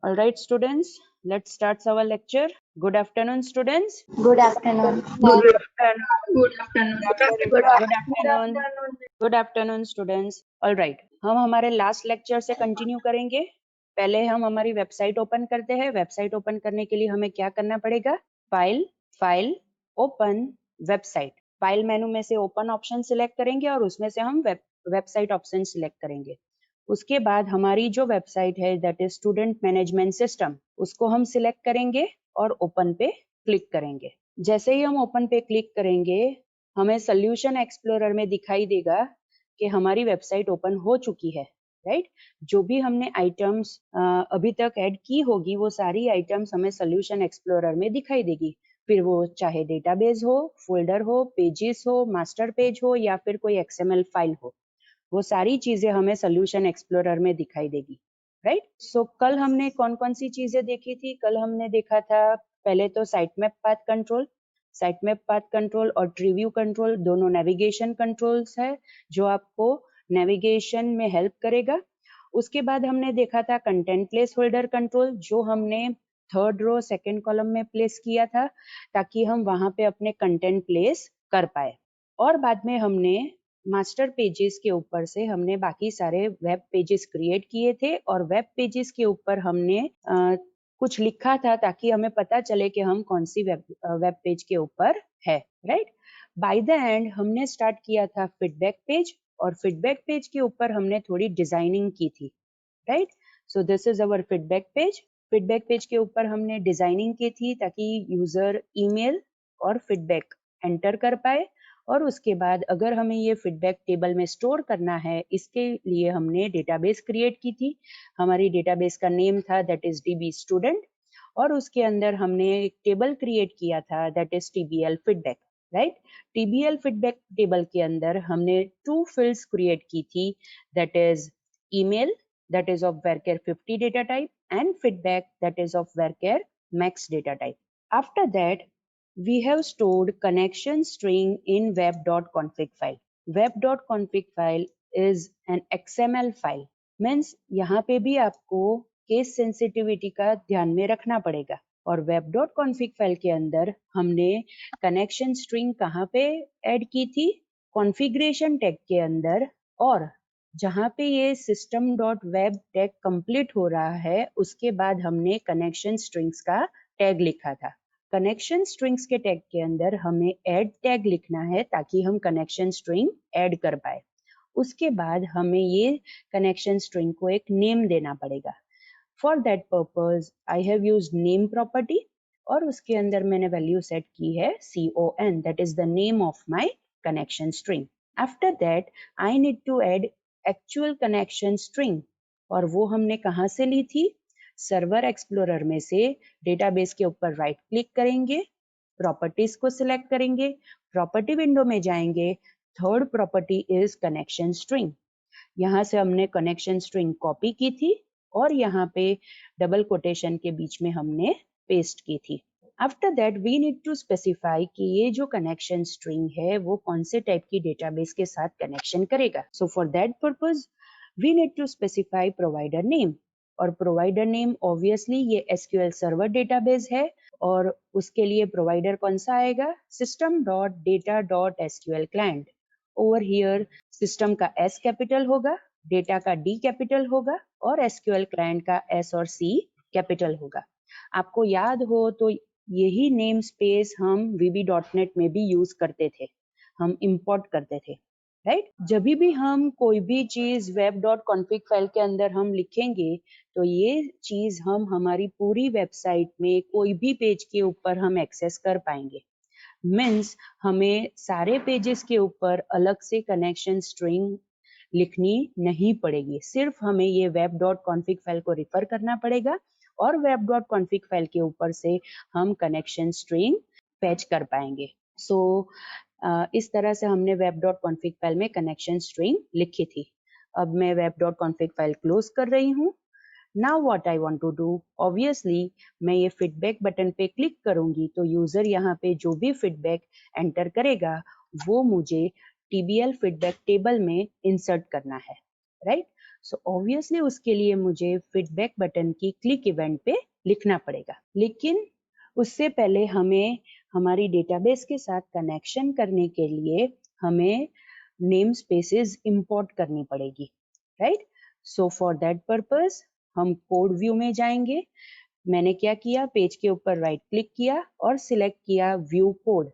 All right, students, let's start our lecture. Good afternoon, students. Good afternoon. Good afternoon. Good afternoon. Good afternoon. Good afternoon, students. All right, हम हमारे last lecture से continue करेंगे. पहले हम हमारी website open करते हैं. Website open करने के लिए हमें क्या करना पड़ेगा? File, open, website. File menu में से ओपन ऑप्शन सिलेक्ट करेंगे और उसमें से हम वेबसाइट ऑप्शन सिलेक्ट करेंगे. उसके बाद हमारी जो वेबसाइट है that is student management system, उसको हम सिलेक्ट करेंगे और ओपन पे क्लिक करेंगे. जैसे ही हम ओपन पे क्लिक करेंगे हमें सोल्यूशन एक्सप्लोरर में दिखाई देगा कि हमारी वेबसाइट ओपन हो चुकी है. राइट, जो भी हमने आइटम्स अभी तक ऐड की होगी वो सारी आइटम्स हमें सोल्यूशन एक्सप्लोरर में दिखाई देगी. फिर वो चाहे डेटाबेस हो, फोल्डर हो, पेजेस हो, मास्टर पेज हो या फिर कोई XML फाइल हो, वो सारी चीजें हमें सोल्यूशन एक्सप्लोरर में दिखाई देगी. राइट, सो कल हमने कौन कौन सी चीजें देखी थी? कल हमने देखा था पहले तो साइटमैप पाथ कंट्रोल और ट्रीव्यू कंट्रोल दोनों नेविगेशन कंट्रोल्स है जो आपको नेविगेशन में हेल्प करेगा. उसके बाद हमने देखा था कंटेंट प्लेस होल्डर कंट्रोल, जो हमने थर्ड रो सेकंड कॉलम में प्लेस किया था ताकि हम वहां पे अपने कंटेंट प्लेस कर पाए. और बाद में हमने मास्टर पेजेस के ऊपर से हमने बाकी सारे वेब पेजेस क्रिएट किए थे और वेब पेजेस के ऊपर हमने कुछ लिखा था ताकि हमें पता चले कि हम कौन सी वेब पेज के ऊपर है. राइट, बाय द एंड हमने स्टार्ट किया था फीडबैक पेज और फीडबैक पेज के ऊपर हमने थोड़ी डिजाइनिंग की थी. Right, so this is our feedback page. Feedback page के ऊपर हमने डिजाइनिंग की थी ताकि यूजर ईमेल और फीडबैक एंटर कर पाए और उसके बाद अगर हमें ये फीडबैक टेबल में स्टोर करना है इसके लिए हमने डेटाबेस क्रिएट की थी. हमारी डेटाबेस का नेम था दैट इज DB स्टूडेंट और उसके अंदर हमने एक टेबल क्रिएट किया था that is TBL feedback. Right, TBL feedback table के अंदर हमने 2 फील्ड्स क्रिएट की थी that is email that is of varchar 50 data type and feedback that is of varchar max data type. After that, we have stored connection string in web.config file. Web.config file is an XML file. Means यहाँ पे भी आपको case sensitivity का ध्यान में रखना पड़ेगा. और web.config फाइल के अंदर हमने कनेक्शन स्ट्रिंग कहाँ पे ऐड की थी? कॉन्फ़िगरेशन टैग के अंदर. और जहाँ पे ये system.web टैग कंप्लीट हो रहा है उसके बाद हमने कनेक्शन स्ट्रिंग्स का टैग लिखा था. कनेक्शन स्ट्रिंग्स के टैग के अंदर हमें ऐड टैग लिखना है ताकि हम कनेक्शन स्ट्रिंग ऐड कर पाए. उसके बाद हमें ये कनेक्शन स्ट्रिंग को एक नेम देना पड़ेगा. For that purpose I have used name property और उसके अंदर मैंने वैल्यू सेट की है CON, that is the name of my connection string. After that I need to add actual connection string और वो हमने कहाँ से ली थी? सर्वर एक्सप्लोरर में से डेटाबेस के ऊपर राइट क्लिक करेंगे, प्रॉपर्टीज को सिलेक्ट करेंगे, प्रॉपर्टी विंडो में जाएंगे, third property is connection string. यहाँ से हमने कनेक्शन स्ट्रिंग कॉपी की थी और यहाँ पे डबल कोटेशन के बीच में हमने पेस्ट की थी. After that we need to specify कि ये जो कनेक्शन स्ट्रिंग है वो कौन से टाइप की डेटाबेस के साथ कनेक्शन करेगा. So for that purpose we need to specify provider name और प्रोवाइडर नेम ऑब्वियसली ये SQL सर्वर डेटाबेस है और उसके लिए प्रोवाइडर कौन सा आएगा? system.data.sql client. Over here system का S कैपिटल होगा, डेटा का D कैपिटल होगा और SQL क्लाइंट का S और C कैपिटल होगा. आपको याद हो तो यही नेम स्पेस हम VB.NET में भी यूज करते थे, हम इंपोर्ट करते थे. राइट, जब भी हम कोई भी चीज web.config फाइल के अंदर हम लिखेंगे तो ये चीज हम हमारी पूरी वेबसाइट में कोई भी पेज के ऊपर हम एक्सेस कर पाएंगे. मीन्स हमें सारे पेजेस के ऊपर अलग से कनेक्शन स्ट्रिंग लिखनी नहीं पड़ेगी, सिर्फ हमें ये web.config फाइल को रिफर करना पड़ेगा और web.config फाइल के ऊपर से हम कनेक्शन स्ट्रिंग फैच कर पाएंगे. सो इस तरह से हमने web.config फाइल में कनेक्शन स्ट्रिंग लिखी थी. अब मैं web.config फाइल क्लोज कर रही हूँ. Now what I want to do, obviously मैं ये फीडबैक बटन पे क्लिक करूंगी तो यूजर यहाँ पे जो भी फीडबैक एंटर करेगा वो मुझे TBL फीडबैक टेबल में इंसर्ट करना है. राइट, सो ऑब्वियसली उसके लिए मुझे फीडबैक बटन की क्लिक इवेंट पे लिखना पड़ेगा, लेकिन उससे पहले हमें हमारी डेटाबेस के साथ कनेक्शन करने के लिए हमें नेम स्पेसेस इंपोर्ट करनी पड़ेगी, right? So for that purpose हम कोड व्यू में जाएंगे। मैंने क्या किया, पेज के ऊपर राइट क्लिक किया और सिलेक्ट किया view code.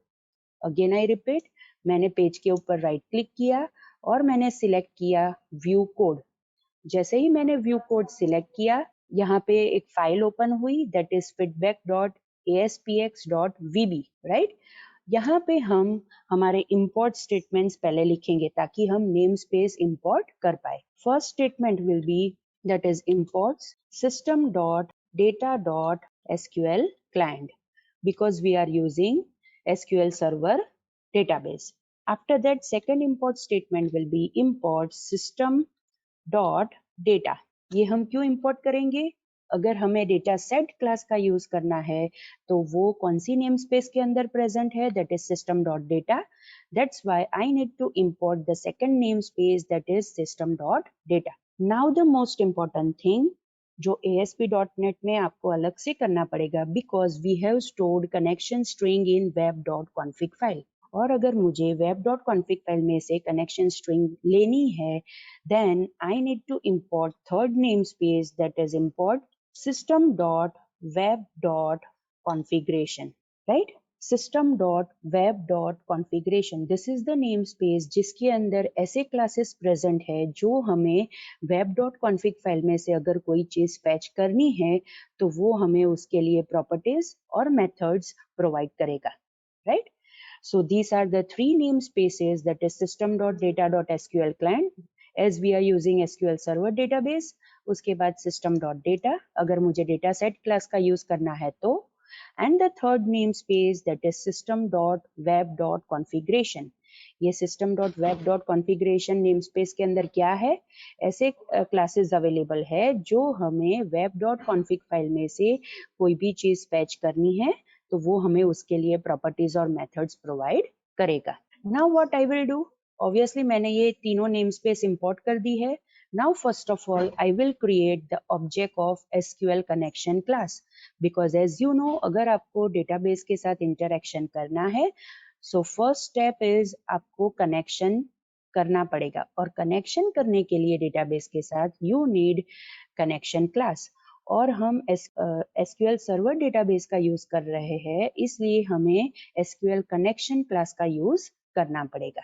Again I repeat, मैंने पेज के ऊपर राइट क्लिक किया और मैंने सिलेक्ट किया व्यू कोड। जैसे ही मैंने व्यू कोड सिलेक्ट किया, यहाँ पे एक फाइल ओपन हुई, दैट इज feedback.aspx.vb, राइट? यहाँ पे हम हमारे import स्टेटमेंट्स पहले लिखेंगे ताकि हम नेम स्पेस import कर पाए। First statement will be that is imports system.data.sql client because we are using SQL Server database. After that, second import statement will be import system.data. ये हम क्यों import करेंगे? अगर हमें डेटा सेट क्लास का use करना है तो वो कौन सी नेम स्पेस के अंदर प्रेजेंट है, that is system.data. That's why I need to import the second namespace, that is system.data. Now the most important thing जो ASP.NET में आपको अलग से करना पड़ेगा, because we have stored connection string in web.config file. और अगर मुझे web.config फाइल में से कनेक्शन स्ट्रिंग लेनी है, then I need to import third namespace, that is import system.web.configuration, right? system.web.configuration, this is the namespace जिसके अंदर ऐसे क्लासेस प्रेजेंट है जो हमें web.config फाइल में से अगर कोई चीज फैच करनी है तो वो हमें उसके लिए प्रॉपर्टीज और मेथड्स प्रोवाइड करेगा, right? So these are the three namespaces, that is system.data.sql client as we are using SQL Server database. उसके बाद system.data अगर मुझे डेटा सेट क्लास का यूज करना है तो, and the third namespace, that is system.web.configuration. ये system.web.configuration namespace के अंदर क्या है, ऐसे क्लासेस अवेलेबल है जो हमें web.config फाइल में से कोई भी चीज फैच करनी है तो वो हमें उसके लिए प्रॉपर्टीज और मेथड्स प्रोवाइड करेगा। Now what I will do, obviously मैंने ये तीनों नेम स्पेस इंपोर्ट कर दी है। Now first of all I will create the object of SQL connection class, because as you know अगर आपको डेटाबेस के साथ इंटरेक्शन करना है सो फर्स्ट स्टेप इज आपको कनेक्शन करना पड़ेगा, और कनेक्शन करने के लिए डेटाबेस के साथ यू नीड कनेक्शन क्लास। और हम SQL सर्वर डेटाबेस का यूज कर रहे हैं, इसलिए हमें SQL कनेक्शन क्लास का यूज करना पड़ेगा।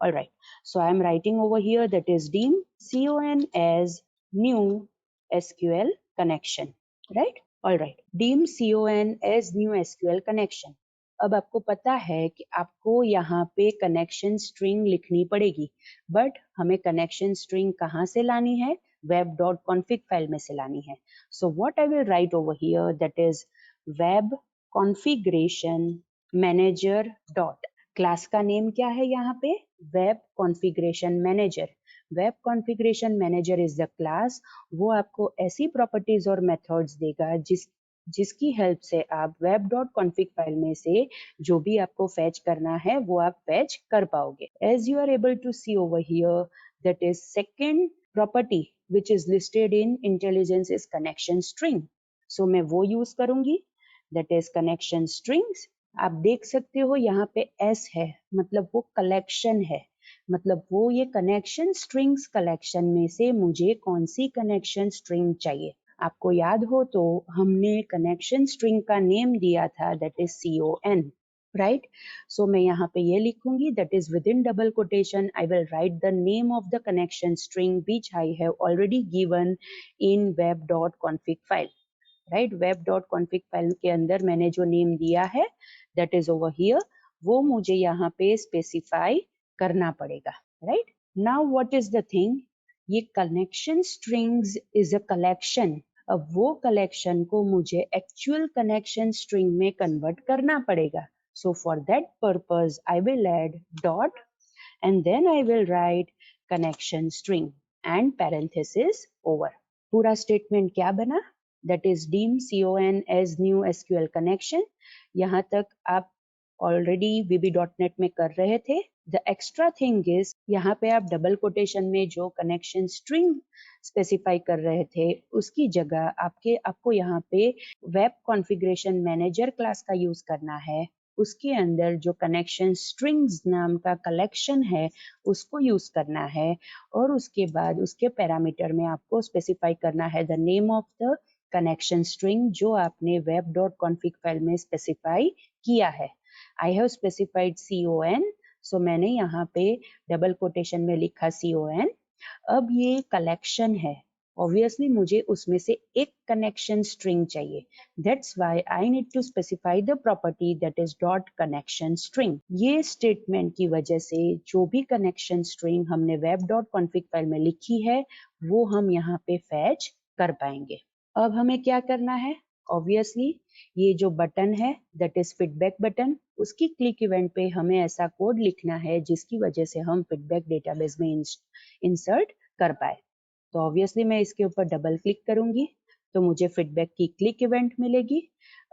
All right, so I am writing over here that is dim con as new SQL connection, right? All right, dim con as new SQL connection. अब आपको पता है कि आपको यहाँ पे कनेक्शन स्ट्रिंग लिखनी पड़ेगी, बट हमें कनेक्शन स्ट्रिंग कहाँ से लानी है, web.config फाइल में से लानी है। So what I will write over here, that is web configuration manager dot, class का नेम क्या है यहाँ पे, web configuration manager. Web configuration manager is the class, वो आपको ऐसी प्रॉपर्टीज और मेथड्स देगा जिसकी हेल्प से आप web.config फाइल में से जो भी आपको फैच करना है वो आप फैच कर पाओगे। As you are able to see over here, that is second property which is listed in intelligence is connection string. So मैं वो यूज करूंगी, that is connection strings. आप देख सकते हो यहाँ पे S है, मतलब वो कलेक्शन है, मतलब वो ये कनेक्शन स्ट्रिंग्स कलेक्शन में से मुझे कौन सी कनेक्शन स्ट्रिंग चाहिए। आपको याद हो तो हमने कनेक्शन स्ट्रिंग का नेम दिया था, that is CON, right? So मैं यहाँ पे ये लिखूंगी, that is within double quotation I will write the name of the connection string which I have already given in web.config file, right? web.config file के अंदर मैंने जो नेम दिया है that is over here, वो मुझे यहाँ पे स्पेसिफाई करना पड़ेगा, right? Now what is the thing, ये connection strings is a collection, अब वो कलेक्शन को मुझे एक्चुअल कनेक्शन स्ट्रिंग में कन्वर्ट करना पड़ेगा। So for that purpose I will add dot and then I will write connection string and parenthesis over. पूरा statement क्या बना, that is dim con as new SQL connection. यहाँ तक आप already VB.NET में कर रहे थे। द एक्स्ट्रा थिंग इज यहाँ पे आप डबल कोटेशन में जो कनेक्शन स्ट्रिंग स्पेसिफाई कर रहे थे उसकी जगह आपको यहाँ पे वेब कॉन्फ़िगरेशन मैनेजर क्लास का यूज करना है। उसके अंदर जो कनेक्शन स्ट्रिंग्स नाम का कलेक्शन है उसको यूज करना है और उसके बाद उसके पैरामीटर में आपको स्पेसिफाई करना है the name of the connection string जो आपने web.config फाइल में स्पेसिफाई किया है। आई हैव स्पेसिफाइड CON, सो मैंने यहाँ पे डबल कोटेशन में लिखा CON। अब ये कलेक्शन है, ऑब्वियसली मुझे उसमें से एक कनेक्शन स्ट्रिंग चाहिए। That's why I need to specify the property that is dot connection string. ये स्टेटमेंट की वजह से जो भी कनेक्शन स्ट्रिंग हमने web.config फाइल में लिखी है वो हम यहाँ पे फैच कर पाएंगे। अब हमें क्या करना है, ऑब्वियसली ये जो बटन है दैट इज फीडबैक बटन, उसकी क्लिक इवेंट पे हमें ऐसा कोड लिखना है जिसकी वजह से हम फीडबैक डेटाबेस में इंसर्ट कर पाए। तो ऑब्वियसली मैं इसके ऊपर डबल क्लिक करूंगी तो मुझे फीडबैक की क्लिक इवेंट मिलेगी।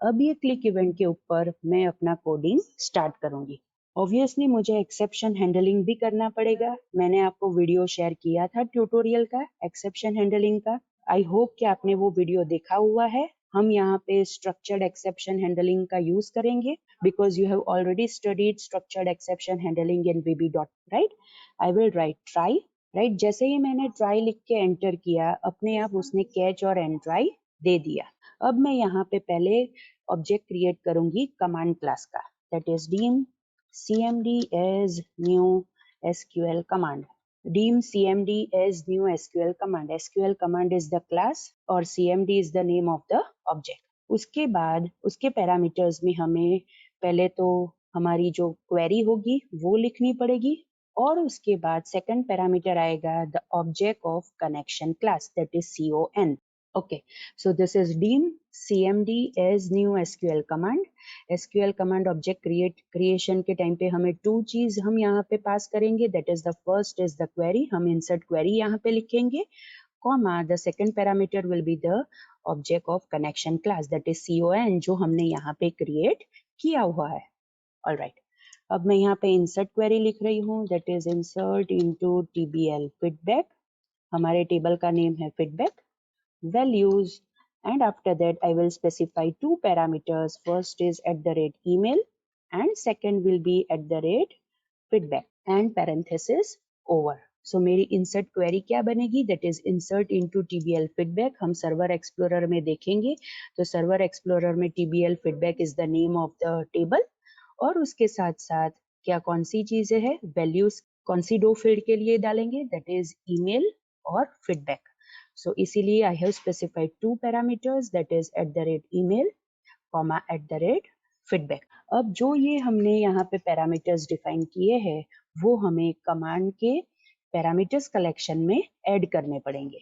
अब ये क्लिक इवेंट के ऊपर मैं अपना कोडिंग स्टार्ट करूंगी। ऑब्वियसली मुझे एक्सेप्शन हैंडलिंग भी करना पड़ेगा। मैंने आपको वीडियो शेयर किया था ट्यूटोरियल का एक्सेप्शन हैंडलिंग का। आई होप कि आपने वो वीडियो देखा हुआ है। हम यहाँ पे स्ट्रक्चर्ड एक्सेप्शन हैंडलिंग का यूज करेंगे because you have already studied structured exception handling in VB dot, right. I will right try, right. जैसे ही मैंने ट्राई लिख के एंटर किया अपने आप उसने कैच और एंड ट्राई दे दिया। अब मैं यहाँ पे पहले ऑब्जेक्ट क्रिएट करूंगी कमांड क्लास का, that is dim cmd as new SQL command. Deem cmd as new SQL command. SQL command is the class और cmd is the name of the object. उसके बाद उसके पैरामीटर्स में हमें पहले तो हमारी जो क्वेरी होगी वो लिखनी पड़ेगी और उसके बाद सेकंड पैरामीटर आएगा the object of connection class that is CON. Okay, so this is deem cmd as new SQL command. SQL command object creation के टाइम पे हमें टू चीज हम यहाँ पे पास करेंगे, that is the first is the query, हम insert query यहाँ पे लिखेंगे, comma the second parameter will be the object of connection class that is CON जो हमने यहाँ पे create किया हुआ है। Alright, अब मैं यहाँ पे insert query लिख रही हूँ, that is insert into TBL feedback, हमारे टेबल का नेम है feedback values, and after that I will specify two parameters. First is @email and second will be @feedback and parenthesis over. So मेरी insert query क्या बनेगी, that is insert into TBL feedback। हम server explorer में देखेंगे तो server explorer में TBL feedback is the name of the table और उसके साथ साथ क्या कौन सी चीजें हैं, values कौन सी दो फील्ड के लिए डालेंगे, that is email और feedback। So इसीलिए I have specified two parameters that is @email, @feedback। अब जो ये हमने यहाँ पे parameters define किए हैं वो हमें command के parameters collection में add करने पड़ेंगे।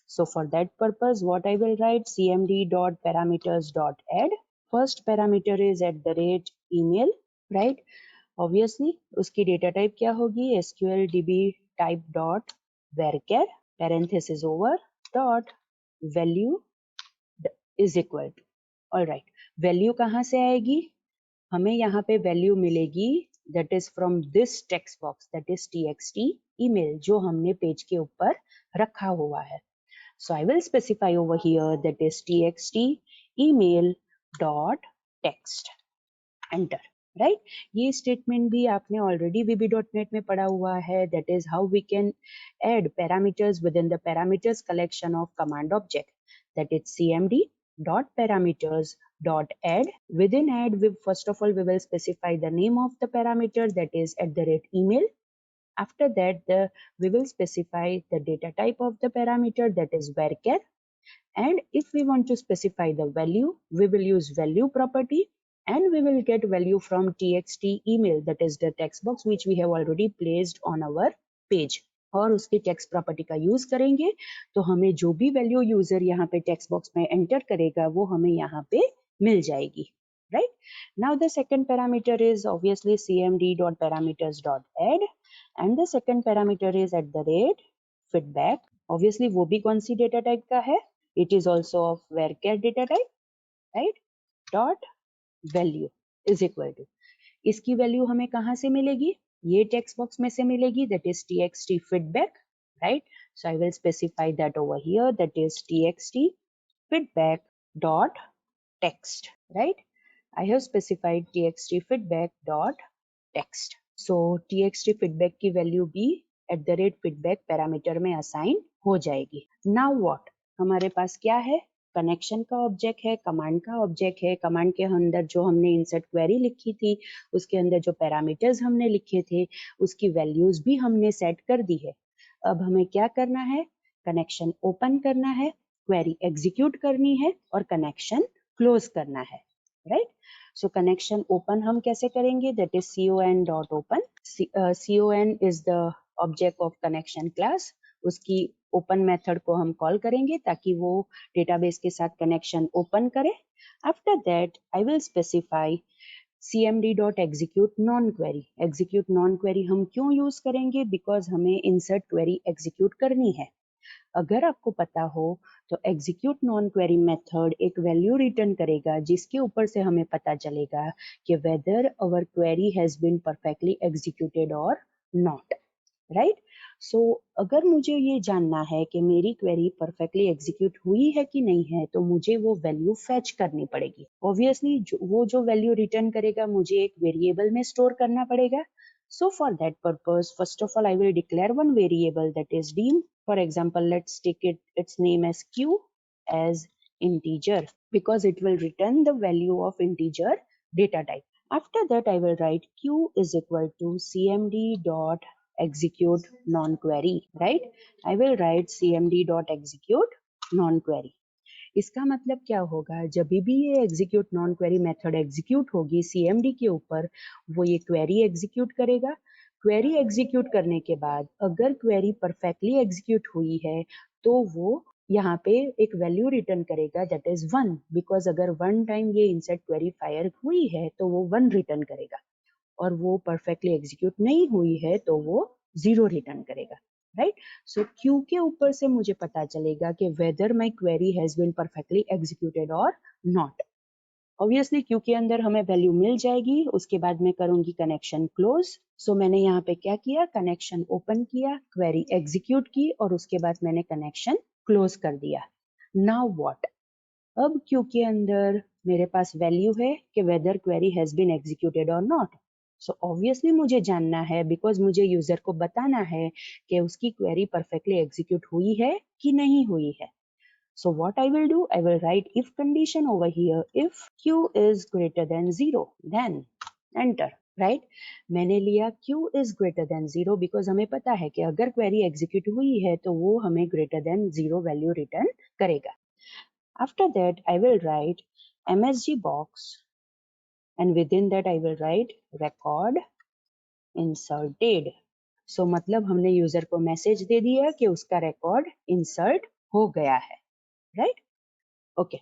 So for that purpose what I will write cmd.parameters.add. First parameter is @email, right? Obviously उसकी data type क्या होगी, SQL DB type dot varchar parenthesis over dot value is equal to, all right, value कहाँ से आएगी, हमें यहाँ पे value मिलेगी that is from this text box that is txt email जो हमने पेज के ऊपर रखा हुआ है। So I will specify over here that is txt email dot text, enter, right? ये स्टेटमेंट भी आपने ऑलरेडी VB.NET में पढ़ा हुआ है, that is how we can add parameters within the parameters collection of command object, that is cmd dot parameters dot add. Within add we first of all we will specify the name of the parameter that is @email. After that we will specify the data type of the parameter that is varchar, and if we want to specify the value we will use value property and we will get value from txt email, that is the text box which we have already placed on our page, और उसके text property का use करेंगे तो हमें जो भी value user यहाँ पे text box में enter करेगा वो हमें यहाँ पे मिल जाएगी, right? Now the second parameter is obviously cmd.parameters.add and the second parameter is @feedback. obviously वो भी कौन सी data type का है, it is also of varchar data type, right? Dot value is equal to, इसकी वैल्यू हमें कहाँ से मिलेगी? ये टेक्स्ट बॉक्स में से मिलेगी, that is txt feedback, right? So I will specify that over here, that is txt feedback dot text, right? I have specified txt feedback dot text. So txt feedback की value भी @feedback parameter में assign हो जाएगी. Now what? हमारे पास क्या है? Connection का object है, कमांड का ऑब्जेक्ट है. कमांड के अंदर जो हमने इंसर्ट क्वेरी लिखी थी, उसके अंदर जो पैरामीटर्स हमने लिखे थे, उसकी वैल्यूज भी हमने सेट कर दी है. अब हमें क्या करना है? कनेक्शन ओपन करना है, क्वेरी एग्जीक्यूट करनी है और कनेक्शन क्लोज करना है, राइट? सो कनेक्शन ओपन हम कैसे करेंगे? That is con dot open. con is the object of connection class. उसकी ओपन मेथड को हम कॉल करेंगे ताकि वो डेटाबेस के साथ कनेक्शन ओपन करे. After that I will specify cmd.execute non-query. execute non-query हम क्यों यूज करेंगे? बिकॉज हमें insert query execute करनी है. अगर आपको पता हो तो एग्जीक्यूट नॉन क्वेरी मेथड एक वैल्यू रिटर्न करेगा जिसके ऊपर से हमें पता चलेगा कि whether our query has been perfectly executed और नॉट, राइट? सो अगर मुझे ये जानना है कि मेरी क्वेरी परफेक्टली एग्जीक्यूट हुई है कि नहीं है, तो मुझे वो वैल्यू फेच करनी पड़ेगी. ऑब्वियसली वो जो वैल्यू रिटर्न करेगा मुझे एक वेरिएबल में स्टोर करना पड़ेगा. So for that purpose, first of all, I will declare one variable that is dim. For example, let's take its name as q as integer because it will return the value of integer data type. After that, I will write q is equal to cmd dot execute non-query, right? I will write cmd dot execute non-query. इसका मतलब क्या होगा? जब भी ये execute non query method execute होगी CMD के ऊपर, वो ये क्वेरी एग्जीक्यूट करेगा. क्वेरी एग्जीक्यूट करने के बाद अगर क्वेरी परफेक्टली एग्जीक्यूट हुई है तो वो यहाँ पे एक वैल्यू रिटर्न करेगा दैट इज 1. बिकॉज अगर 1 टाइम ये इंसर्ट क्वेरी फायर हुई है तो वो 1 रिटर्न करेगा, और वो परफेक्टली एग्जीक्यूट नहीं हुई है तो वो 0 रिटर्न करेगा, राइट? सो क्यू के ऊपर से मुझे पता चलेगा कि whether my query has been perfectly executed और नॉट. ऑब्वियसली क्यू के अंदर हमें वैल्यू मिल जाएगी. उसके बाद मैं करूंगी कनेक्शन क्लोज. सो मैंने यहाँ पे क्या किया? कनेक्शन ओपन किया, क्वेरी एग्जीक्यूट की और उसके बाद मैंने कनेक्शन क्लोज कर दिया. Now what? अब क्यू के अंदर मेरे पास वैल्यू है कि whether query has been executed और नॉट. सो ऑब्वियसली मुझे जानना है, बिकॉज मुझे यूजर को बताना है कि उसकी क्वेरी परफेक्टली एग्जीक्यूट हुई है कि नहीं हुई है. So what I will do, I will write if condition over here. If q is greater than 0, then enter, right? मैंने लिया q is greater than 0 because हमें पता है कि अगर query execute हुई है तो वो हमें greater than 0 value return करेगा. After that, I will write msg box and within that I will write record inserted. So मतलब हमने यूजर को मैसेज दे दिया कि उसका रिकॉर्ड इंसर्ट हो गया है, राइट? ओके.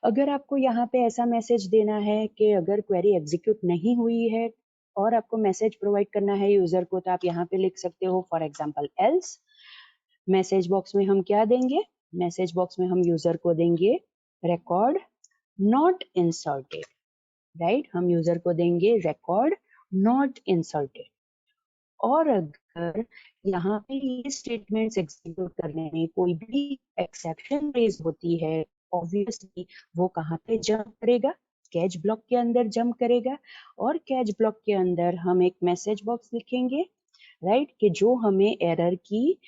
अगर आपको यहाँ पे ऐसा मैसेज देना है कि अगर क्वेरी एग्जीक्यूट नहीं हुई है और आपको मैसेज प्रोवाइड करना है यूजर को, तो आप यहाँ पे लिख सकते हो for example else. Message box में हम क्या देंगे? मैसेज बॉक्स में हम यूजर को देंगे रिकॉर्ड नॉट इंसर्टेड, राइट? हम यूजर को देंगे रिकॉर्ड नॉट इंसर्टेड. और अगर यहाँ पे ये स्टेटमेंट्स एग्जीक्यूट करने में कोई भी एक्सेप्शन रेज होती है, ऑब्वियसली वो कहाँ पे जंप करेगा? कैच ब्लॉक के अंदर जंप करेगा. और कैच ब्लॉक के अंदर हम एक मैसेज बॉक्स लिखेंगे, राइट? कि जो हमें एरर की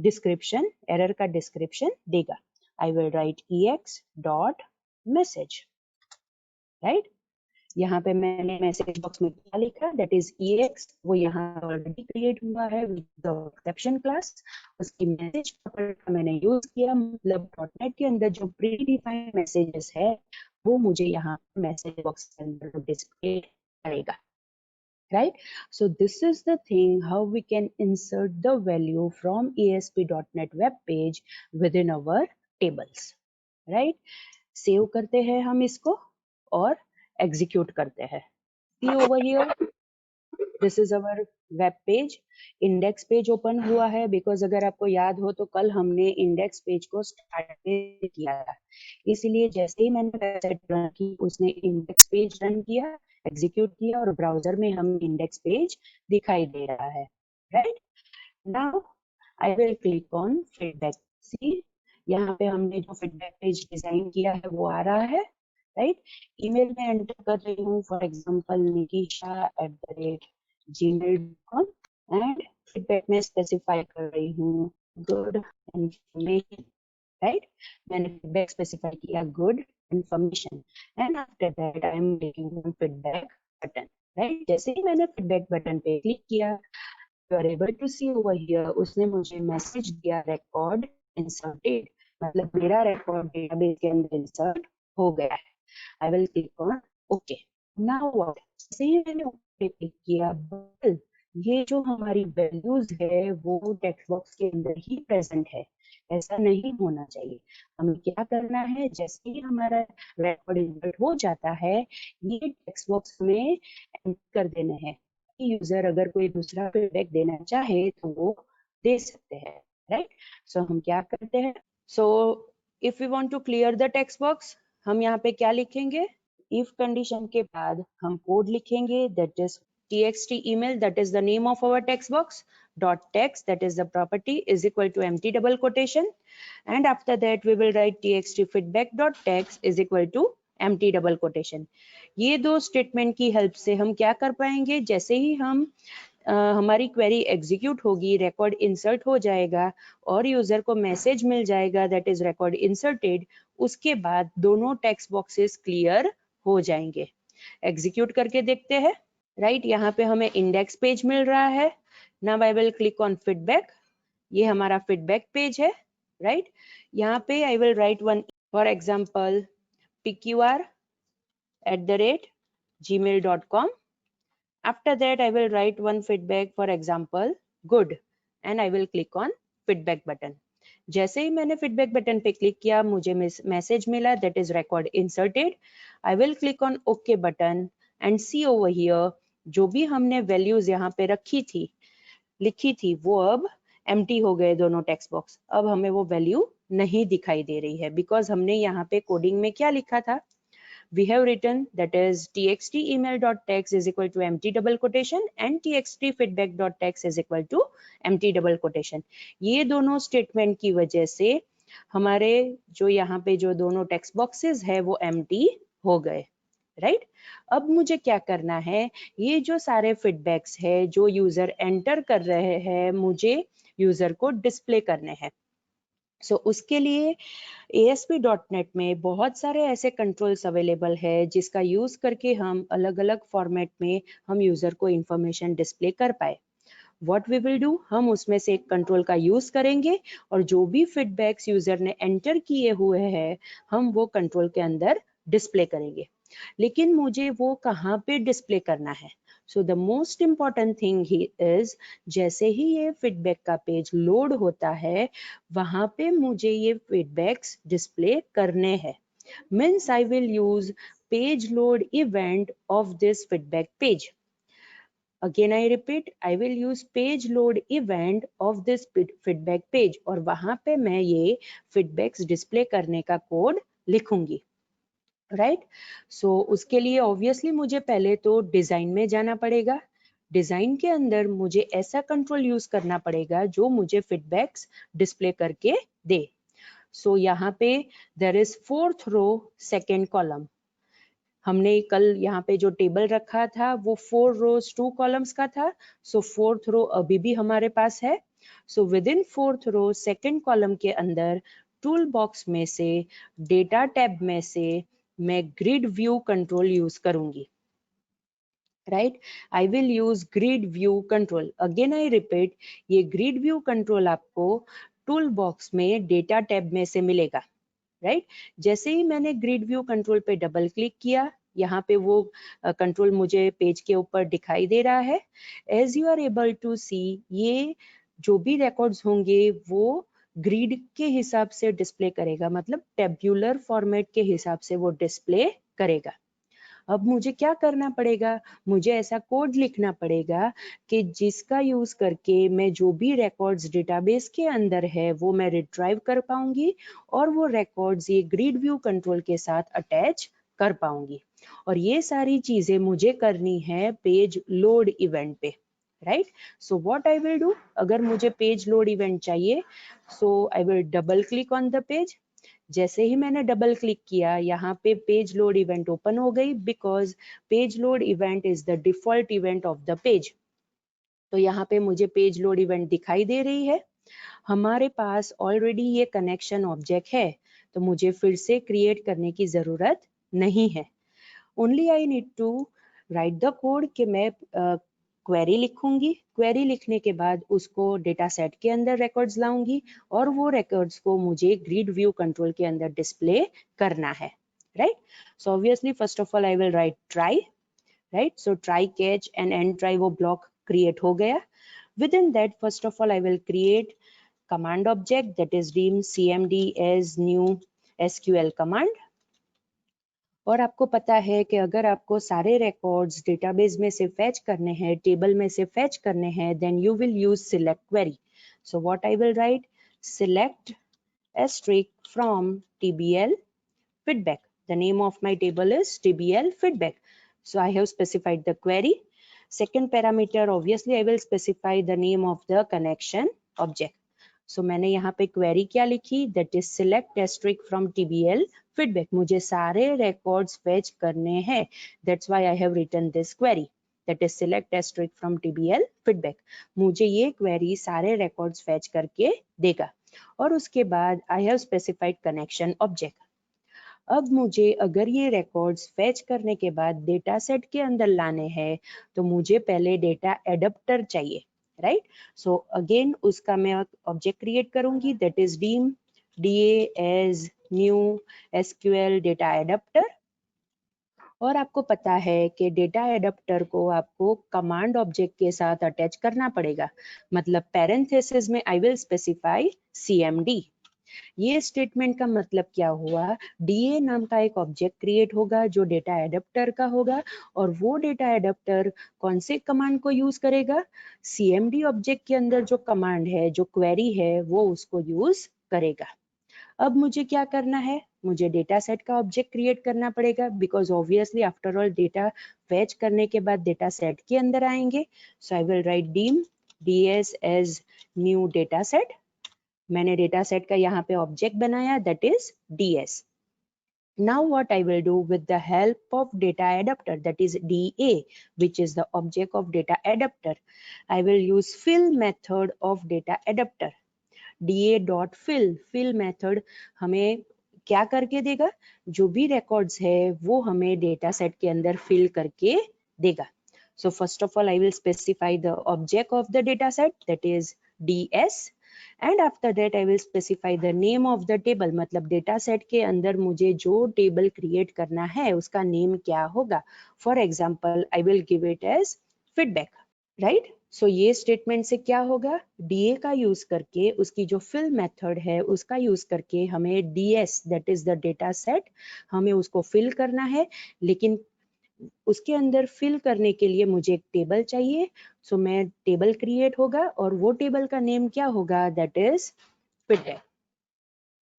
डिस्क्रिप्शन, एरर का डिस्क्रिप्शन देगा. आई will right ex dot message, right? यहाँ पे मैंने मैसेज बॉक्स में क्या लिखा? That is ex. वो यहाँ ऑलरेडी क्रिएट हुआ है विद द एक्सेप्शन क्लास. उसकी मैसेज का मैंने यूज किया, मतलब डॉटनेट के अंदर जो प्री डिफाइंड मैसेजेस है वो मुझे यहाँ मैसेज बॉक्स के अंदर डिस्प्ले करेगा, right? So this is the thing how we can insert the value from ASP.NET web page within our tables, right? Save करते हैं हम इसको और एग्जीक्यूट करते हैं. See over here, this is our web page. Index page open हुआ है because अगर आपको याद हो तो कल हमने इंडेक्स पेज को स्टार्ट में किया था, इसलिए जैसे ही मैंने वेबसाइट रन की उसने इंडेक्स पेज रन किया एग्जीक्यूट किया और ब्राउजर में हम इंडेक्स पेज दिखाई दे रहा है, right. Now I will click on feedback. See, यहाँ पे हमने जो फीडबैक पेज डिजाइन किया है वो आ रहा है, राइट। ईमेल में एंटर कर रही हूँ, for example nikisha@gmail.com and feedback में स्पेसिफाई कर रही हूँ गुड इन्फॉर्मेशन, राइट। मैंने फीडबैक स्पेसिफाई किया good information and after that I am clicking on feedback button, right. जैसे ही मैंने फीडबैक बटन पे क्लिक किया, you are able to see over here, उसने मुझे मैसेज दिया रिकॉर्ड इंसर्टेड, मतलब मेरा रिकॉर्ड डेटाबेस के अंदर इंसर्ट हो गया है। I will click on okay. Now what, जैसे ही मैंने ओके क्लिक किया, बट ये जो हमारी वैल्यूज है वो टेक्स्ट बॉक्स के अंदर ही प्रेजेंट है, ऐसा नहीं होना चाहिए। हमें क्या करना है, जैसे ही हमारा रिकॉर्ड इंसर्ट हो जाता है, ये टेक्स्ट बॉक्स में एंटर कर देना है। यूजर अगर कोई दूसरा फीडबैक देना चाहे तो वो दे सकते हैं, राइट। सो हम क्या करते हैं, so if we want to clear the text box, हम यहाँ पे क्या लिखेंगे, इफ कंडीशन के बाद हम कोड लिखेंगे, that is txt email, that is the name of our text box, dot text, that is the property, is equal to empty double quotation, and after that we will write txt feedback dot text is equal to empty double quotation। ये दो statement की help से हम क्या कर पाएंगे, जैसे ही हम हमारी क्वेरी एग्जीक्यूट होगी, रिकॉर्ड इंसर्ट हो जाएगा और यूजर को मैसेज मिल जाएगा दैट इज रिकॉर्ड इंसर्टेड, उसके बाद दोनों टेक्स्ट बॉक्सेस क्लियर हो जाएंगे। एग्जीक्यूट करके देखते हैं, राइट। यहाँ पे हमें इंडेक्स पेज मिल रहा है। Now I will click on feedback, ये हमारा फीडबैक पेज है, राइट। यहाँ पे आई will right one, for example pqr@gmail.com। After that, I will write one feedback, for example, good, and I will click on feedback button। जैसे ही मैंने feedback button पे click किया, मुझे मैसेज मिला that is record inserted। I will click on OK button and see over here, जो भी हमने values यहाँ पे लिखी थी, वो अब empty हो गए दोनों टेक्स्ट बॉक्स। अब हमें वो वैल्यू नहीं दिखाई दे रही है, बिकॉज हमने यहाँ पे कोडिंग में क्या लिखा था, we have written that is txt email.text is equal to empty double quotation and txt feedback.text is equal to empty double quotation। ये दोनों स्टेटमेंट की वजह से हमारे जो यहाँ पे जो दोनों टेक्स्ट बॉक्सेस है वो empty हो गए, राइट। अब मुझे क्या करना है, ये जो सारे फीडबैक्स है जो यूजर एंटर कर रहे हैं, मुझे यूजर को डिस्प्ले करने हैं। सो उसके लिए ASP.NET में बहुत सारे ऐसे कंट्रोल्स अवेलेबल है जिसका यूज करके हम अलग अलग फॉर्मेट में हम यूजर को इंफॉर्मेशन डिस्प्ले कर पाए। व्हाट वी विल डू, हम उसमें से एक कंट्रोल का यूज करेंगे और जो भी फीडबैक्स यूजर ने एंटर किए हुए हैं हम वो कंट्रोल के अंदर डिस्प्ले करेंगे। लेकिन मुझे वो कहाँ पे डिस्प्ले करना है, so the most important thing is, जैसे ही ये फीडबैक का पेज लोड होता है वहां पे मुझे ये फीडबैक्स डिस्प्ले करने हैं। Means I will use page load event of this feedback page. Again I repeat, I will use page load event of this feedback page और वहां पे मैं ये feedbacks डिस्प्ले करने का कोड लिखूंगी, राइट। सो उसके लिए ऑब्वियसली मुझे पहले तो डिजाइन में जाना पड़ेगा। डिजाइन के अंदर मुझे ऐसा कंट्रोल यूज करना पड़ेगा जो मुझे फीडबैक्स डिस्प्ले करके दे। सो यहाँ पे there is 4th row 2nd column. हमने कल यहाँ पे जो टेबल रखा था वो 4 रोज 2 कॉलम्स का था। सो 4th रो अभी भी हमारे पास है। So with in 4th row 2nd column के अंदर टूल बॉक्स में से डेटा टैब में से मैं ग्रिड व्यू कंट्रोल यूज करूंगी, right. I will use grid view control. Again I repeat, ये ग्रिड व्यू कंट्रोल आपको टूल बॉक्स में डेटा टैब में से मिलेगा, राइट। जैसे ही मैंने ग्रिड व्यू कंट्रोल पे डबल क्लिक किया, यहाँ पे वो कंट्रोल मुझे पेज के ऊपर दिखाई दे रहा है। As you are able to see, ये जो भी रिकॉर्ड्स होंगे वो ग्रिड के हिसाब से डिस्प्ले करेगा, मतलब टेब्यूलर फॉर्मेट के हिसाब से वो डिस्प्ले करेगा। अब मुझे क्या करना पड़ेगा, मुझे ऐसा कोड लिखना पड़ेगा कि जिसका यूज करके मैं जो भी रिकॉर्ड्स डेटाबेस के अंदर है वो मैं रिट्राइव कर पाऊंगी और वो रिकॉर्ड्स ये ग्रिड व्यू कंट्रोल के साथ अटैच कर पाऊंगी। और ये सारी चीजें मुझे करनी है पेज लोड इवेंट पे, right. So what I will do, अगर मुझे पेज लोड इवेंट चाहिए, so I will double click on the page. जैसे ही मैंने डबल क्लिक किया, यहाँ पे पेज लोड इवेंट ओपन हो गई, because page load event is the default event of the page. तो यहाँ पे मुझे पेज लोड इवेंट दिखाई दे रही है। हमारे पास ऑलरेडी ये कनेक्शन ऑब्जेक्ट है, तो मुझे फिर से क्रिएट करने की जरूरत नहीं है। Only I need to write the code कि मैं क्वेरी लिखूंगी। क्वेरी लिखने के बाद उसको डेटा सेट के अंदर रिकॉर्ड्स लाऊंगी और वो रिकॉर्ड्स को मुझे ग्रिड व्यू कंट्रोल के अंदर डिस्प्ले करना है, right. So obviously first of all I will right try, right. So try catch and and try वो ब्लॉक क्रिएट हो गया। Within that, first of all, I will create command object that is dim cmd as new sql command। और आपको पता है कि अगर आपको सारे रिकॉर्ड्स डेटाबेस में से फेच करने हैं, टेबल में से फेच करने हैं, then you will use select query। So what I will write, select asterisk from tbl feedback। The name of my table is tbl feedback। So I have specified the query। Second parameter, obviously I will specify the name of the connection object। So मैंने यहाँ पे query क्या लिखी, that is select asterisk from tbl feedback। मुझे सारे records fetch करने हैं, that's why I have written this query, that is select asterisk from tbl feedback। मुझे ये query सारे records fetch करके देगा। और उसके बाद I have specified connection object। अब मुझे अगर ये रिकॉर्ड्स फेच करने के बाद डेटा सेट के अंदर लाने हैं, तो मुझे पहले डेटा एडाप्टर चाहिए, राइट। सो अगेन उसका मैं ऑब्जेक्ट क्रिएट करूंगी, that is dim DA as new SQL data adapter. और आपको पता है कि डेटा एडाप्टर को आपको कमांड ऑब्जेक्ट के साथ अटैच करना पड़ेगा, मतलब पैरेंथेसिस में आई विल स्पेसिफाई cmd। ये स्टेटमेंट का मतलब क्या हुआ, डीए नाम का एक ऑब्जेक्ट क्रिएट होगा जो डेटा एडाप्टर का होगा, और वो डेटा एडाप्टर कौन से कमांड को यूज करेगा, सीएमडी ऑब्जेक्ट के अंदर जो कमांड है, जो क्वेरी है, वो उसको यूज करेगा। अब मुझे क्या करना है, मुझे डेटा सेट का ऑब्जेक्ट क्रिएट करना पड़ेगा, because obviously after all data fetch करने के बाद डेटा सेट के अंदर आएंगे। So I will write dim ds as new data set. मैंने डेटा सेट का यहाँ पे ऑब्जेक्ट बनाया, that is ds। Now what I will do with the help of data adapter, that is DA, which is the object of data adapter, I will use fill method of data adapter। da.fill fill method हमें क्या करके देगा, जो भी records है वो हमें data set के अंदर फिल करके देगा। So first of all I will specify the object of the data set, that is ds, and after that I will specify the name of the table। मतलब data set के अंदर मुझे जो table create करना है उसका name क्या होगा। For example I will give it as feedback, right. So ये स्टेटमेंट से क्या होगा, डीए का यूज करके, उसकी जो फिल मेथड है उसका यूज करके हमें DS, that is the data set, हमें उसको फिल करना है। लेकिन उसके अंदर फिल करने के लिए मुझे एक टेबल चाहिए। सो मैं टेबल क्रिएट होगा और वो टेबल का नेम क्या होगा, दैट इज फीडबैक।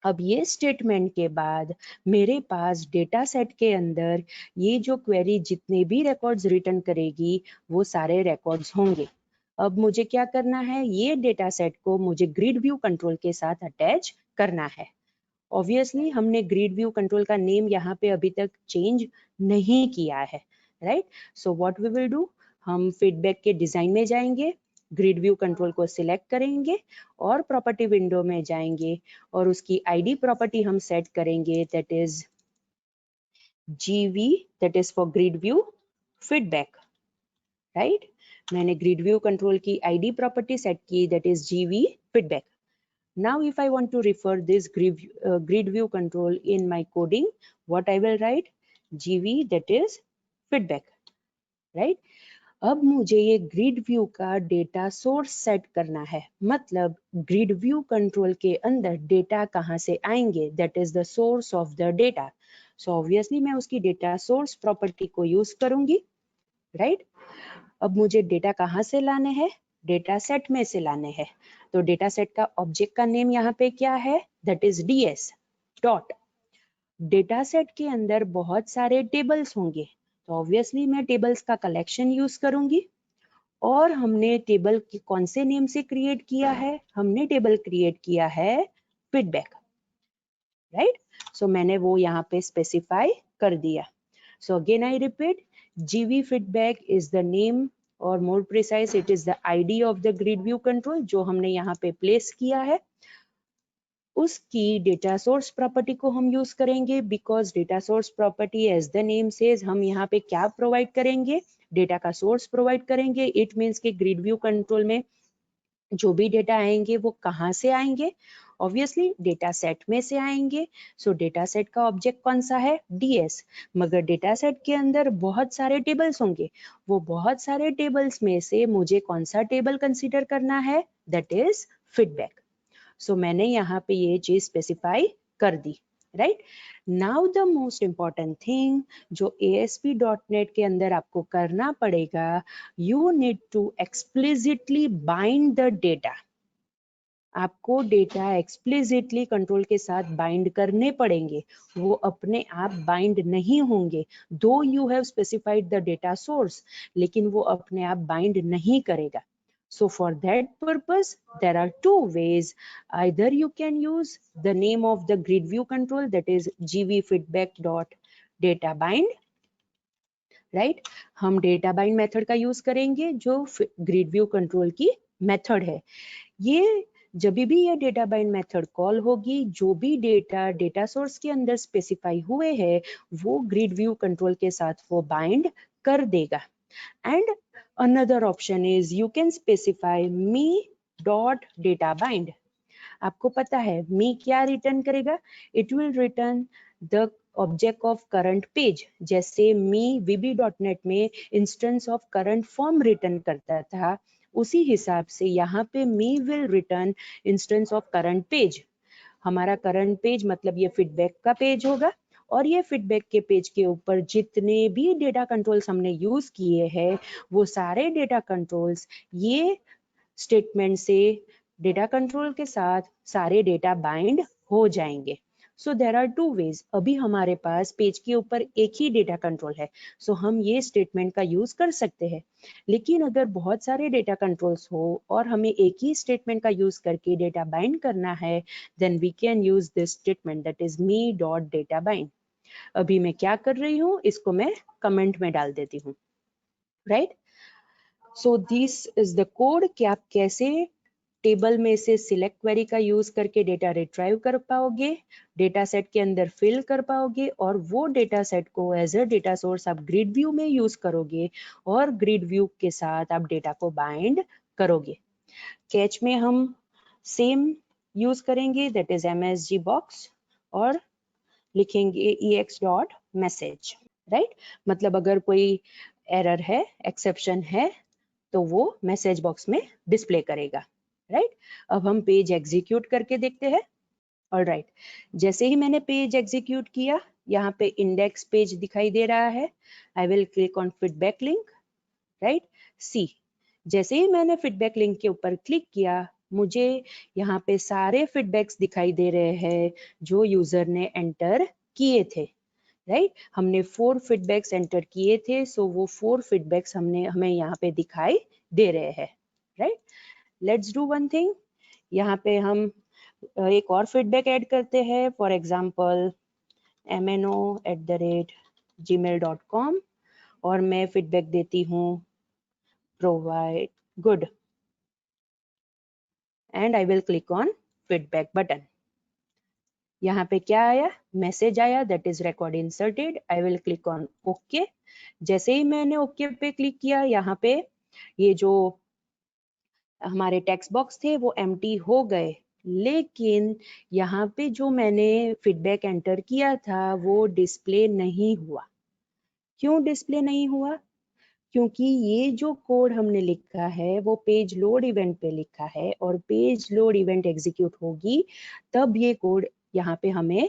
अब ये स्टेटमेंट के बाद मेरे पास डेटा सेट के अंदर ये जो क्वेरी जितने भी रिकॉर्ड्स रिटर्न करेगी वो सारे रिकॉर्ड्स होंगे। अब मुझे क्या करना है, ये डेटा सेट को मुझे ग्रिड व्यू कंट्रोल के साथ अटैच करना है। ऑब्वियसली हमने ग्रिड व्यू कंट्रोल का नेम यहाँ पे अभी तक चेंज नहीं किया है, right. So what we will do, हम फीडबैक के डिजाइन में जाएंगे, ग्रिड व्यू कंट्रोल को सिलेक्ट करेंगे और प्रॉपर्टी विंडो में जाएंगे और उसकी आईडी प्रॉपर्टी हम सेट करेंगे, that is gv, that is for grid view feedback, right. मैंने ग्रिड व्यू कंट्रोल की आईडी प्रॉपर्टी सेट की, that is gv feedback। Now if I want to refer this grid view control in my coding, what I will write, gv, that is feedback, right। अब मुझे ये grid view का data source set करना है, मतलब grid view control के अंदर data कहाँ से आएंगे, that is the source of the data. So obviously मैं उसकी डेटा सोर्स प्रॉपर्टी को यूज करूंगी, राइट। अब मुझे डेटा कहाँ से लाने हैं, डेटा सेट में से लाने हैं। तो डेटा सेट का ऑब्जेक्ट का नेम यहाँ पे क्या है, that is ds dot. Data set के अंदर बहुत सारे टेबल्स होंगे, तो ऑब्वियसली मैं टेबल्स का कलेक्शन यूज करूंगी। और हमने टेबल कौन से नेम से क्रिएट किया है? हमने टेबल क्रिएट किया है फीडबैक, राइट? सो मैंने वो यहाँ पे स्पेसिफाई कर दिया। So again I repeat, GV feedback is the name, और more precise it is the ID of the grid view control जो हमने यहाँ पे प्लेस किया है। उसकी डेटा सोर्स प्रॉपर्टी को हम यूज करेंगे, because data source property as the name says हम यहाँ पे क्या प्रोवाइड करेंगे? डेटा का सोर्स प्रोवाइड करेंगे। इट मीन्स के ग्रिड व्यू कंट्रोल में जो भी डेटा आएंगे वो कहाँ से आएंगे? ऑब्वियसली डेटा सेट में से आएंगे। सो डेटा सेट का ऑब्जेक्ट कौन सा है? DS। मगर डेटा सेट के अंदर बहुत सारे टेबल्स होंगे, वो बहुत सारे टेबल्स में से मुझे कौन सा टेबल कंसीडर करना है? That is feedback. सो मैंने यहाँ पे ये चीज स्पेसिफाई कर दी, right? Now the most important thing जो ASP.NET के अंदर आपको करना पड़ेगा, you need to explicitly bind the data. आपको डेटा एक्सप्लिसिटली कंट्रोल के साथ बाइंड करने पड़ेंगे, वो अपने आप बाइंड नहीं होंगे। दो you have specified the data source, लेकिन वो अपने आप बाइंड नहीं करेगा। So for that purpose, there are two ways. Either you can use the name of the grid view control, that is gvfeedback.databind, right? हम data bind method का use करेंगे जो grid view control की method है। ये जब भी ये डेटा बाइंड मेथड कॉल होगी, जो भी डेटा सोर्स के अंदर स्पेसिफाई हुए हैं वो ग्रिड व्यू कंट्रोल के साथ वो बाइंड कर देगा। And another option is you can specify me.databind। आपको पता है मी क्या रिटर्न करेगा? It will return the object of current page. जैसे मी VB.NET में instance of current form return करता था, उसी हिसाब से यहाँ पे me will return instance of current page. हमारा करंट पेज मतलब ये फीडबैक का पेज होगा, और ये फीडबैक के पेज के ऊपर जितने भी डेटा कंट्रोल्स हमने यूज किए हैं वो सारे डेटा कंट्रोल्स ये स्टेटमेंट से डेटा कंट्रोल के साथ सारे डेटा बाइंड हो जाएंगे। सो देर आर टू वेज। अभी हमारे पास पेज के ऊपर एक ही डेटा कंट्रोल है, सो हम ये स्टेटमेंट का यूज कर सकते हैं। लेकिन अगर बहुत सारे डेटा कंट्रोल्स हो और हमें एक ही स्टेटमेंट का यूज करके डेटा बाइंड करना है, then we can use this statement that is me.databind। अभी मैं क्या कर रही हूँ इसको मैं कमेंट में डाल देती हूँ, right? So this is the code कि आप कैसे टेबल में से सिलेक्ट क्वेरी का यूज करके डेटा रिट्राइव कर पाओगे, डेटा सेट के अंदर फिल कर पाओगे, और वो डेटा सेट को एज अ डेटा सोर्स आप ग्रिड व्यू में यूज करोगे, और ग्रिड व्यू के साथ आप डेटा को बाइंड करोगे। कैच में हम सेम यूज करेंगे, दैट इज MSG बॉक्स, और लिखेंगे ex.message, राइट? मतलब अगर कोई एरर है, एक्सेप्शन है, तो वो मैसेज बॉक्स में डिस्प्ले करेगा, राइट? अब हम पेज एग्जीक्यूट करके देखते हैं। ऑलराइट, जैसे ही मैंने पेज एग्जीक्यूट किया, यहाँ पे इंडेक्स पेज दिखाई दे रहा है। I will click on feedback link, right? See, जैसे ही मैंने फीडबैक लिंक के ऊपर क्लिक किया, मुझे यहाँ पे सारे फीडबैक्स दिखाई दे रहे हैं जो यूजर ने एंटर किए थे, राइट? हमने 4 फीडबैक्स एंटर किए थे, सो वो 4 फीडबैक्स हमें यहाँ पे दिखाई दे रहे हैं, right? Let's do one thing, यहाँ पे हम एक और फीडबैक ऐड करते हैं। फॉर एग्जाम्पल mno@gmail.com, और मैं फीडबैक देती हूँ provide good, and I will click on feedback button. यहाँ पे क्या आया? मैसेज आया, that is record inserted. I will click on okay. जैसे ही मैंने ओके पे क्लिक किया, यहाँ पे ये जो हमारे टेक्स्ट बॉक्स थे वो एम्प्टी हो गए, लेकिन यहाँ पे जो मैंने फीडबैक एंटर किया था वो डिस्प्ले नहीं हुआ। क्यों डिस्प्ले नहीं हुआ? क्योंकि ये जो कोड हमने लिखा है वो पेज लोड इवेंट पे लिखा है, और पेज लोड इवेंट एग्जीक्यूट होगी तब ये कोड यहाँ पे हमें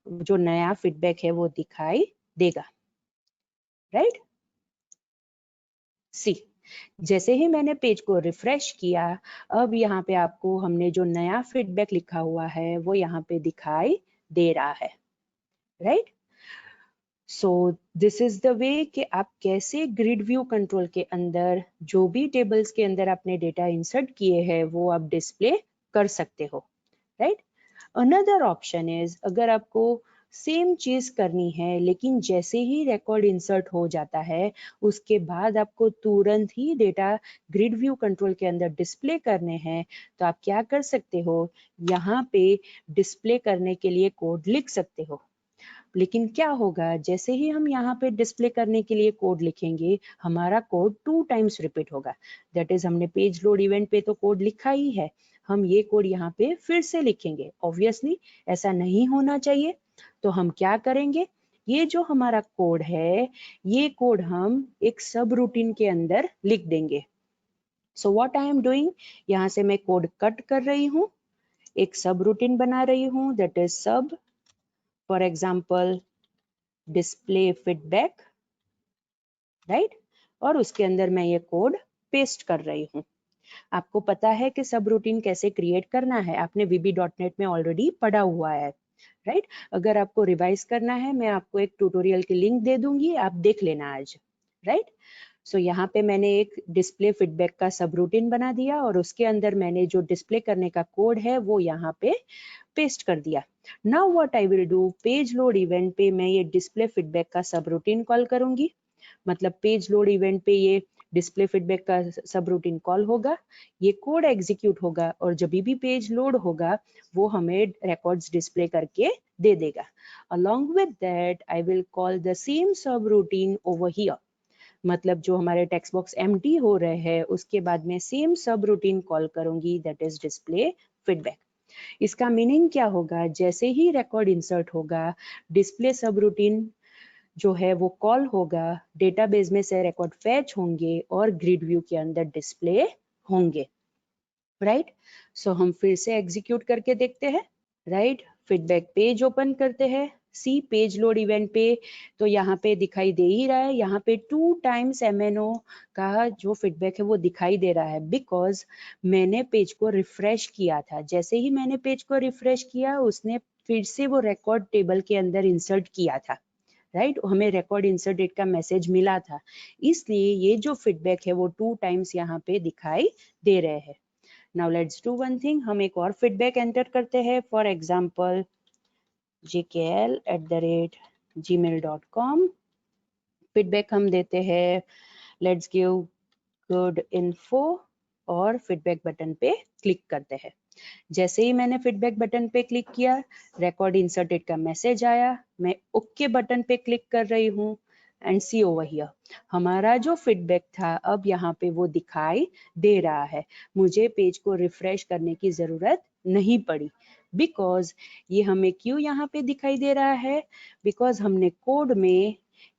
जो नया फीडबैक है वो दिखाई देगा, राइट? सी, जैसे ही मैंने पेज को रिफ्रेश किया, अब यहाँ पे आपको हमने जो नया फीडबैक लिखा हुआ है वो यहाँ पे दिखाई दे रहा है। Right. So this is the way कि आप कैसे ग्रिड व्यू कंट्रोल के अंदर जो भी टेबल्स के अंदर आपने डेटा इंसर्ट किए हैं वो आप डिस्प्ले कर सकते हो, राइट। अनदर ऑप्शन इज, अगर आपको सेम चीज करनी है लेकिन जैसे ही रिकॉर्ड इंसर्ट हो जाता है उसके बाद आपको तुरंत ही डेटा ग्रिड व्यू कंट्रोल के अंदर डिस्प्ले करने हैं, तो आप क्या कर सकते हो, यहाँ पे डिस्प्ले करने के लिए कोड लिख सकते हो। लेकिन क्या होगा, जैसे ही हम यहाँ पे डिस्प्ले करने के लिए कोड लिखेंगे हमारा कोड 2 टाइम्स रिपीट होगा। दैट इज, हमने पेज लोड इवेंट पे तो कोड लिखा ही है, हम ये कोड यहाँ पे फिर से लिखेंगे। ऑब्वियसली ऐसा नहीं होना चाहिए, तो हम क्या करेंगे, ये जो हमारा कोड है ये कोड हम एक सब रूटीन के अंदर लिख देंगे। सो व्हाट आई एम डूइंग, यहाँ से मैं कोड कट कर रही हूँ, एक सब रूटीन बना रही हूँ, दैट इज सब, for example display feedback, right. और उसके अंदर मैं ये कोड पेस्ट कर रही हूँ। आपको पता है कि सब रूटीन कैसे क्रिएट करना है, आपने VB.NET में ऑलरेडी पढ़ा हुआ है, राइट। अगर आपको रिवाइज करना है मैं आपको एक ट्यूटोरियल की लिंक दे दूंगी, आप देख लेना आज, राइट। सो यहाँ पे मैंने एक डिस्प्ले फीडबैक का सब रूटीन बना दिया और उसके अंदर मैंने जो डिस्प्ले करने का कोड है वो यहाँ पे पेस्ट कर दिया। Now what I will do, page load event पे मैं ये डिस्प्ले फीडबैक का सब रूटीन कॉल करूंगी। मतलब पेज लोड इवेंट पे ये डिस्प्ले फीडबैक का सब रूटीन कॉल होगा, ये कोड एग्जीक्यूट होगा और जब भी पेज लोड होगा वो हमें रिकॉर्ड्स डिस्प्ले करके दे देगा। along with that I will call the same subroutine over here, मतलब जो हमारे टेक्स्ट बॉक्स एम्प्टी हो रहे हैं उसके बाद में सेम सब रूटीन कॉल करूंगी, दैट इज डिस्प्ले फीडबैक। इसका मीनिंग क्या होगा, जैसे ही रिकॉर्ड इंसर्ट होगा डिस्प्ले सब रूटीन जो है वो कॉल होगा, डेटाबेस में से रिकॉर्ड फैच होंगे और ग्रिड व्यू के अंदर डिस्प्ले होंगे, राइट। सो हम फिर से एग्जीक्यूट करके देखते हैं, राइट। फीडबैक पेज ओपन करते हैं, सी पेज लोड इवेंट पे तो यहाँ पे दिखाई दे ही रहा है, यहाँ पे 2 टाइम्स MNO का जो फीडबैक है वो दिखाई दे रहा है बिकॉज मैंने पेज को रिफ्रेश किया था। जैसे ही मैंने पेज को रिफ्रेश किया उसने फिर से वो रिकॉर्ड टेबल के अंदर इंसर्ट किया था, राइट। हमें रिकॉर्ड इंसर्ट डेट का मैसेज मिला था, इसलिए ये जो फीडबैक है वो 2 टाइम्स यहाँ पे दिखाई दे रहे हैं। Now let's do one thing, हम एक और फीडबैक एंटर करते हैं, फॉर एग्जांपल jkl@gmail.com। फीडबैक हम देते हैं लेट्स गिव गुड इन्फो और फीडबैक बटन पे क्लिक करते हैं। जैसे ही मैंने फीडबैक बटन पे क्लिक किया रिकॉर्ड इंसर्टेड का मैसेज आया, मैं ओके बटन पे क्लिक कर रही हूँ एंड सी ओवर हियर, हमारा जो फीडबैक था अब यहाँ पे वो दिखाई दे रहा है। मुझे पेज को रिफ्रेश करने की जरूरत नहीं पड़ी बिकॉज ये हमें क्यों यहाँ पे दिखाई दे रहा है, बिकॉज हमने कोड में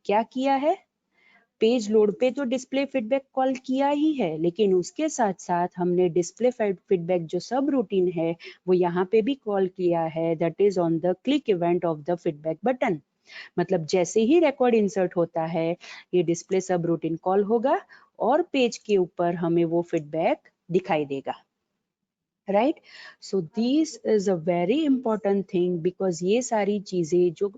क्या किया है, पेज लोड पे तो डिस्प्ले फीडबैक कॉल किया ही है लेकिन उसके साथ साथ हमने डिस्प्ले फीडबैक जो सब रूटीन है वो यहाँ पे भी कॉल किया है, that is on the click event of the feedback button. मतलब जैसे ही रिकॉर्ड इंसर्ट होता है ये डिस्प्ले सब रूटीन कॉल होगा और पेज के ऊपर हमें वो फीडबैक दिखाई देगा, right. So this is a very important thing because ये सारी चीजें जो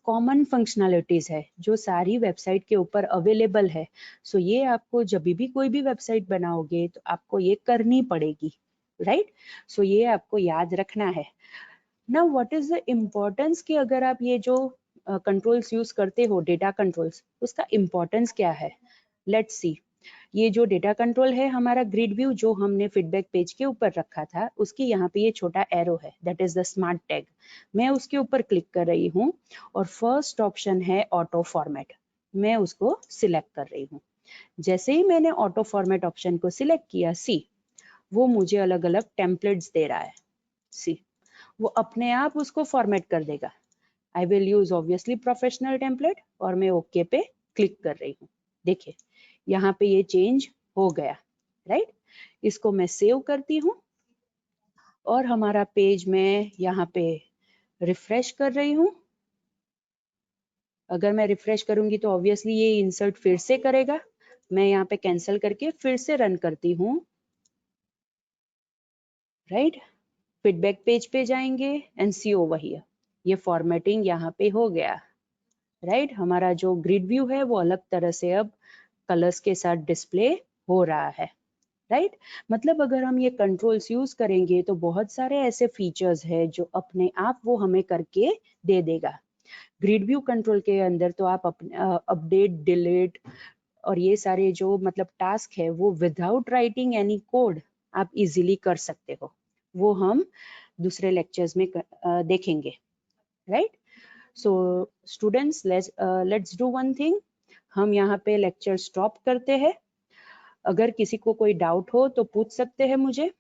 कॉमन फंक्शनैलिटीज है जो सारी वेबसाइट के ऊपर अवेलेबल है, सो ये आपको जब भी कोई भी वेबसाइट बनाओगे तो आपको ये करनी पड़ेगी, राइट। सो ये आपको याद रखना है। Now what is the importance कि अगर आप ये जो कंट्रोल्स यूज करते हो डेटा कंट्रोल्स, उसका इम्पोर्टेंस क्या है, लेट्स सी। ये जो डेटा कंट्रोल है हमारा ग्रिड व्यू जो हमने फीडबैक पेज के ऊपर रखा था उसके यहाँ पे ये छोटा एरो है, that is the smart tag. मैं उसके ऊपर क्लिक कर रही हूँ और फर्स्ट ऑप्शन है ऑटो फॉर्मेट, मैं उसको सिलेक्ट कर रही हूँ। जैसे ही मैंने ऑटो फॉर्मेट ऑप्शन को सिलेक्ट किया, सी वो मुझे अलग अलग टेम्पलेट्स दे रहा है, सी वो अपने आप उसको फॉर्मेट कर देगा। I will use obviously professional template और मैं ओके पे क्लिक कर रही हूँ। देखिए यहाँ पे ये चेंज हो गया, राइट। इसको मैं सेव करती हूँ और हमारा पेज में यहाँ पे रिफ्रेश कर रही हूँ। अगर मैं रिफ्रेश करूंगी तो ऑब्वियसली ये इंसर्ट फिर से करेगा, मैं यहाँ पे कैंसिल करके फिर से रन करती हूँ, राइट। फीडबैक पेज पे जाएंगे एंड सी ओवर हियर, ये फॉर्मेटिंग यहाँ पे हो गया, राइट। हमारा जो ग्रिड व्यू है वो अलग तरह से अब कलर्स के साथ डिस्प्ले हो रहा है, राइट। मतलब अगर हम ये कंट्रोल्स यूज करेंगे तो बहुत सारे ऐसे फीचर्स है जो अपने आप वो हमें करके दे देगा। ग्रिड व्यू कंट्रोल के अंदर तो आप अपडेट, डिलीट और ये सारे जो मतलब टास्क है वो विदाउट राइटिंग एनी कोड आप इजीली कर सकते हो। वो हम दूसरे लेक्चर्स में देखेंगे, right. So students, let's do one thing. हम यहाँ पे लेक्चर स्टॉप करते हैं। अगर किसी को कोई डाउट हो तो पूछ सकते हैं मुझे।